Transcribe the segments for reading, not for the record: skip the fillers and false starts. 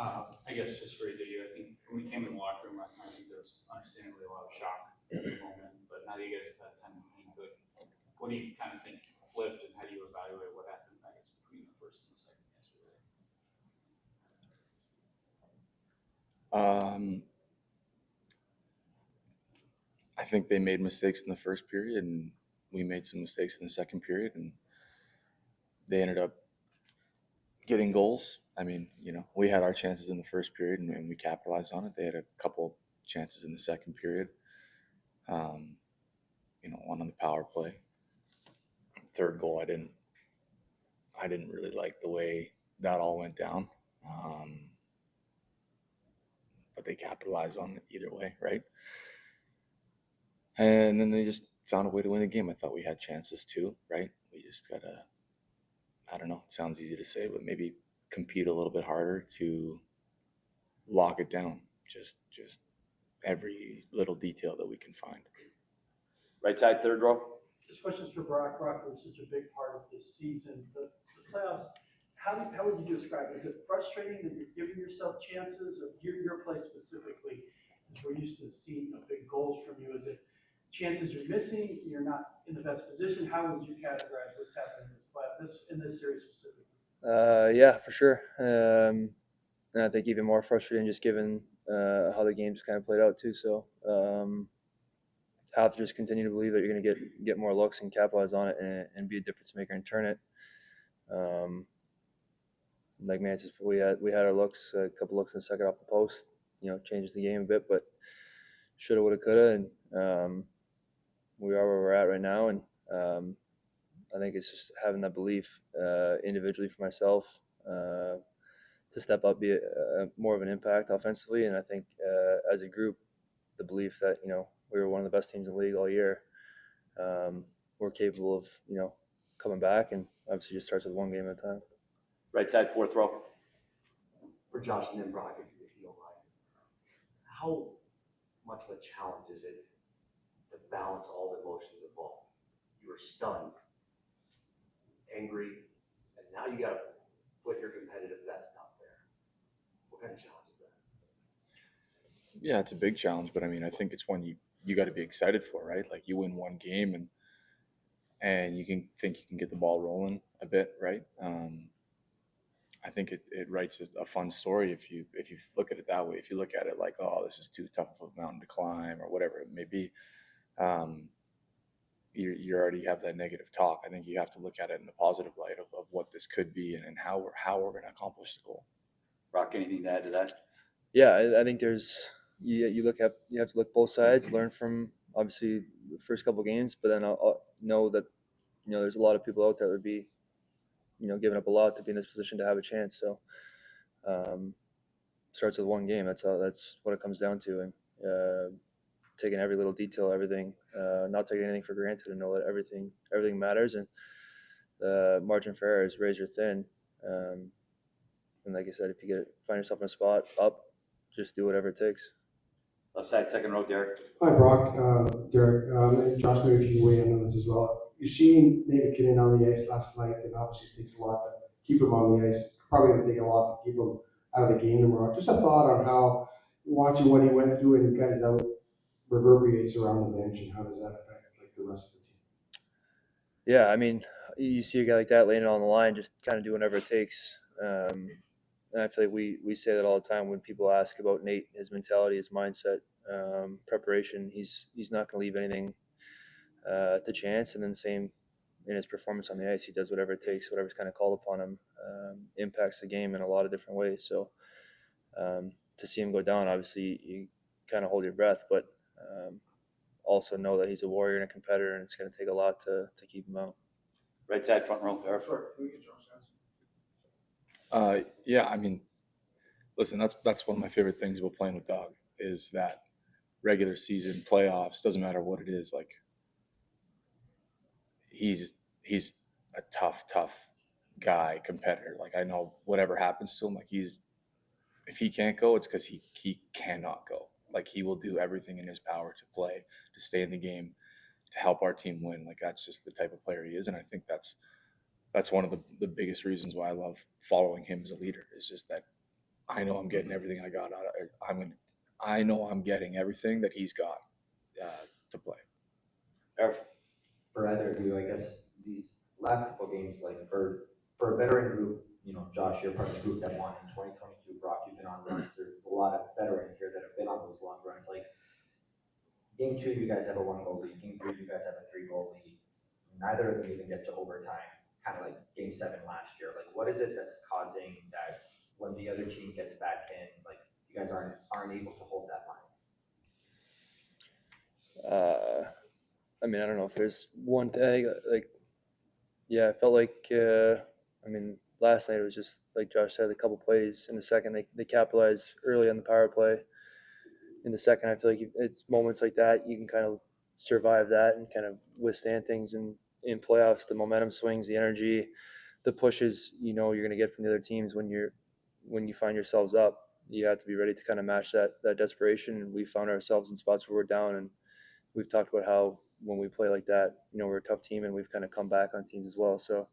I guess just for either of you, I think when we came in the locker room last night, I think there was understandably a lot of shock at the moment. But now that you guys have had time to think, what do you kind of think flipped, and how do you evaluate what happened, I guess, between the first and the second yesterday? I think they made mistakes in the first period, and we made some mistakes in the second period, and they ended up getting goals. I mean, we had our chances in the first period, and we capitalized on it. They had a couple chances in the second period. One on the power play. Third goal, I didn't really like the way that all went down. But they capitalized on it either way, right? And then they just found a way to win the game. I thought we had chances too, right? We just gotta, I don't know, it sounds easy to say, but maybe compete a little bit harder to lock it down. Just every little detail that we can find. Right side, third row. This question's for Brock. Brock was such a big part of this season. The playoffs, how would you describe it? Is it frustrating that you're giving yourself chances, or your play specifically? As we're used to seeing big goals from you. Is it chances you're missing? You're not in the best position. How would you categorize what's happening in this series specifically? Yeah, for sure. And I think even more frustrating just given how the game's kind of played out too. So have to just continue to believe that you're going to get more looks and capitalize on it and be a difference maker and turn it. Like Manson, we had our looks, a couple looks in the second off the post. Changes the game a bit, but shoulda, woulda, coulda, and we are where we're at right now. And I think it's just having that belief individually for myself to step up, be more of an impact offensively, and I think as a group, the belief that we were one of the best teams in the league all year. We're capable of coming back, and obviously just starts with one game at a time. Right side, fourth row. For Josh and then Brock, if you don't mind, how much of a challenge is it to balance all the emotions involved? You were stunned, angry, and now you got to put your competitive best out there. What kind of challenge is that? Yeah, it's a big challenge, but I mean, I think it's one you got to be excited for, right? Like you win one game and you can think you can get the ball rolling a bit, right? I think it writes a fun story if you look at it that way. If you look at it like, oh, this is too tough of a mountain to climb or whatever it may be, you already have that negative talk. I think you have to look at it in the positive light of what this could be and how we're going to accomplish the goal. Brock, anything to add to that? Yeah, I think there's you have to look both sides, learn from obviously the first couple games, but then I'll know that there's a lot of people out there that would be giving up a lot to be in this position to have a chance. So starts with one game. That's what it comes down to, and taking every little detail, everything, not taking anything for granted, and know that everything matters, and margin for error is razor thin. And like I said, if you find yourself in a spot up, just do whatever it takes. Left side, second row, Derek. Hi, Brock. Derek. And Josh, maybe if you can weigh in on this as well. You seen David get in on the ice last night, and obviously it takes a lot to keep him on the ice. It's probably going to take a lot to keep him out of the game tomorrow. Just a thought on how watching what he went through and got it out reverberates around the bench, and how does that affect the rest of the team? Yeah, I mean, you see a guy like that laying it on the line, just kind of do whatever it takes. And I feel like we say that all the time when people ask about Nate, his mentality, his mindset, preparation. He's not going to leave anything to chance. And then same in his performance on the ice, he does whatever it takes, whatever's kind of called upon him, impacts the game in a lot of different ways. So to see him go down, obviously you kind of hold your breath, but also know that he's a warrior and a competitor, and it's going to take a lot to keep him out. Right side, front row, Eric. Yeah, I mean, listen, that's one of my favorite things about playing with Doug is that regular season, playoffs, doesn't matter what it is, like he's a tough guy, competitor. Like I know whatever happens to him, like if he can't go, it's because he cannot go. Like he will do everything in his power to play, to stay in the game, to help our team win. Like that's just the type of player he is, and I think that's one of the biggest reasons why I love following him as a leader, is just that I know I'm getting everything I got out of it. I know I'm getting everything that he's got to play. Arif, For either of you, I guess these last couple of games, like for a veteran group, you know, Josh, you're part of the group that won in 2022. Brock, you've been on runs. There's a lot of veterans here that have been on those long runs. Like game 2, you guys have a 1-goal lead. Game 3, you guys have a 3-goal lead. Neither of them even get to overtime. Kind of like game 7 last year. Like, what is it that's causing that when the other team gets back in, like you guys aren't able to hold that line? I mean, I don't know if there's one thing, like, yeah, I felt like, I mean, last night it was just, like Josh said, a couple plays in the second, they capitalized early on the power play. In the second, I feel like it's moments like that, you can kind of survive that and kind of withstand things in playoffs, the momentum swings, the energy, the pushes, you know, you're going to get from the other teams when you find yourselves up. You have to be ready to kind of match that desperation. And we found ourselves in spots where we're down, and we've talked about how when we play like that, you know, we're a tough team and we've kind of come back on teams as well. So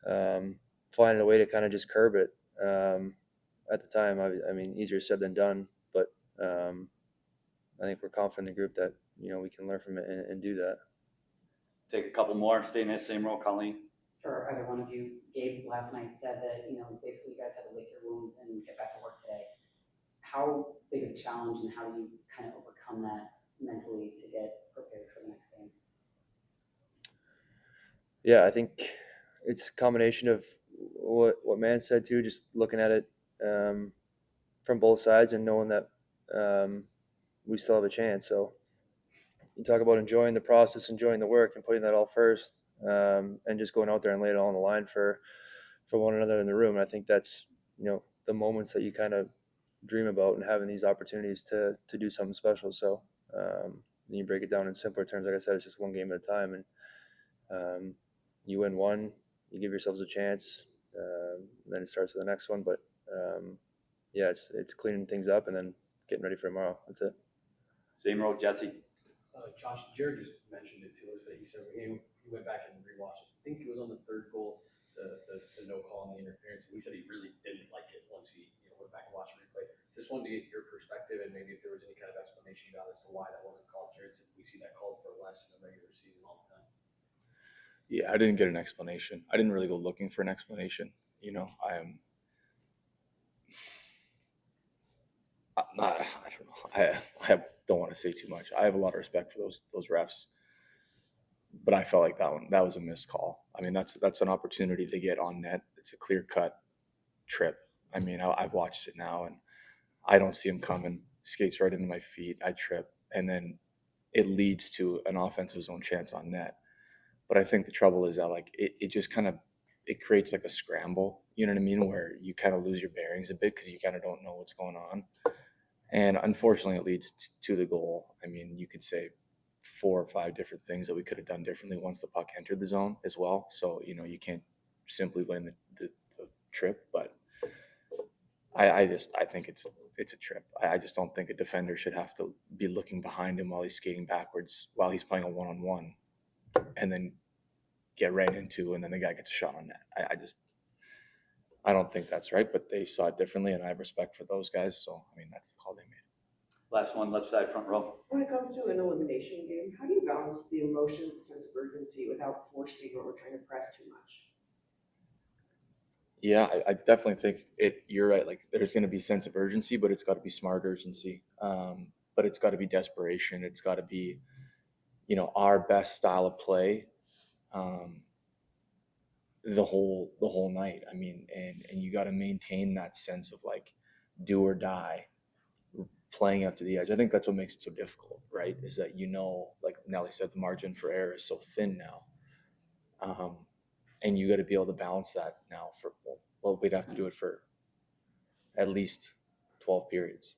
finding a way to kind of just curb it at the time, I mean, easier said than done, but I think we're confident in the group that, you know, we can learn from it and do that. take a couple more, stay in that same row. Colleen. For either one of you, Gabe last night said that, you know, basically you guys had to lick your wounds and get back to work today. How big of a challenge and how do you kind of overcome that mentally to get prepared for the next game? Yeah, I think it's a combination of what Man said too, just looking at it from both sides and knowing that we still have a chance. So you talk about enjoying the process, enjoying the work, and putting that all first, and just going out there and laying it all on the line for one another in the room. And I think that's, you know, the moments that you kind of dream about and having these opportunities to do something special. So you break it down in simpler terms. Like I said, it's just one game at a time, and you win one, you give yourselves a chance, then it starts with the next one. But yeah, it's cleaning things up and then getting ready for tomorrow. That's it. Same row, Jesse. Josh, Jared just mentioned it to us that he said he went back and rewatched it. I think it was on the third goal, the no call and the interference, and he said he really didn't like it once he went back and watched the replay. Just wanted to get your perspective and maybe if there was any kind of explanation you got as to why that wasn't called. Jared said we see that called for less in the regular season all the time. Yeah, I didn't get an explanation. I didn't really go looking for an explanation. You know, I don't know. I don't want to say too much. I have a lot of respect for those refs, but I felt like that was a missed call. I mean, that's an opportunity to get on net. It's a clear cut trip. I mean, I've watched it now, and I don't see him coming. Skates right into my feet. I trip, and then it leads to an offensive zone chance on net. But I think the trouble is that like it just kind of it creates like a scramble. You know what I mean? Where you kind of lose your bearings a bit because you kind of don't know what's going on. And unfortunately, it leads to the goal. I mean, you could say 4 or 5 different things that we could have done differently once the puck entered the zone as well. So, you know, you can't simply blame the trip, but I think it's a trip. I just don't think a defender should have to be looking behind him while he's skating backwards while he's playing a one-on-one and then get ran into and then the guy gets a shot on net. I don't think that's right, but they saw it differently, and I have respect for those guys. So, I mean, that's the call they made. Last one, left side, front row. When it comes to an elimination game, how do you balance the emotions, the sense of urgency without forcing or trying to press too much? Yeah, I definitely think you're right. Like, there's going to be sense of urgency, but it's got to be smart urgency. But it's got to be desperation. It's got to be, you know, our best style of play. The whole night. I mean, and you got to maintain that sense of like do or die, playing up to the edge. I think that's what makes it so difficult, right? Is that, you know, like Nelly said, the margin for error is so thin now, and you got to be able to balance that now for well, we'd have to do it for at least 12 periods.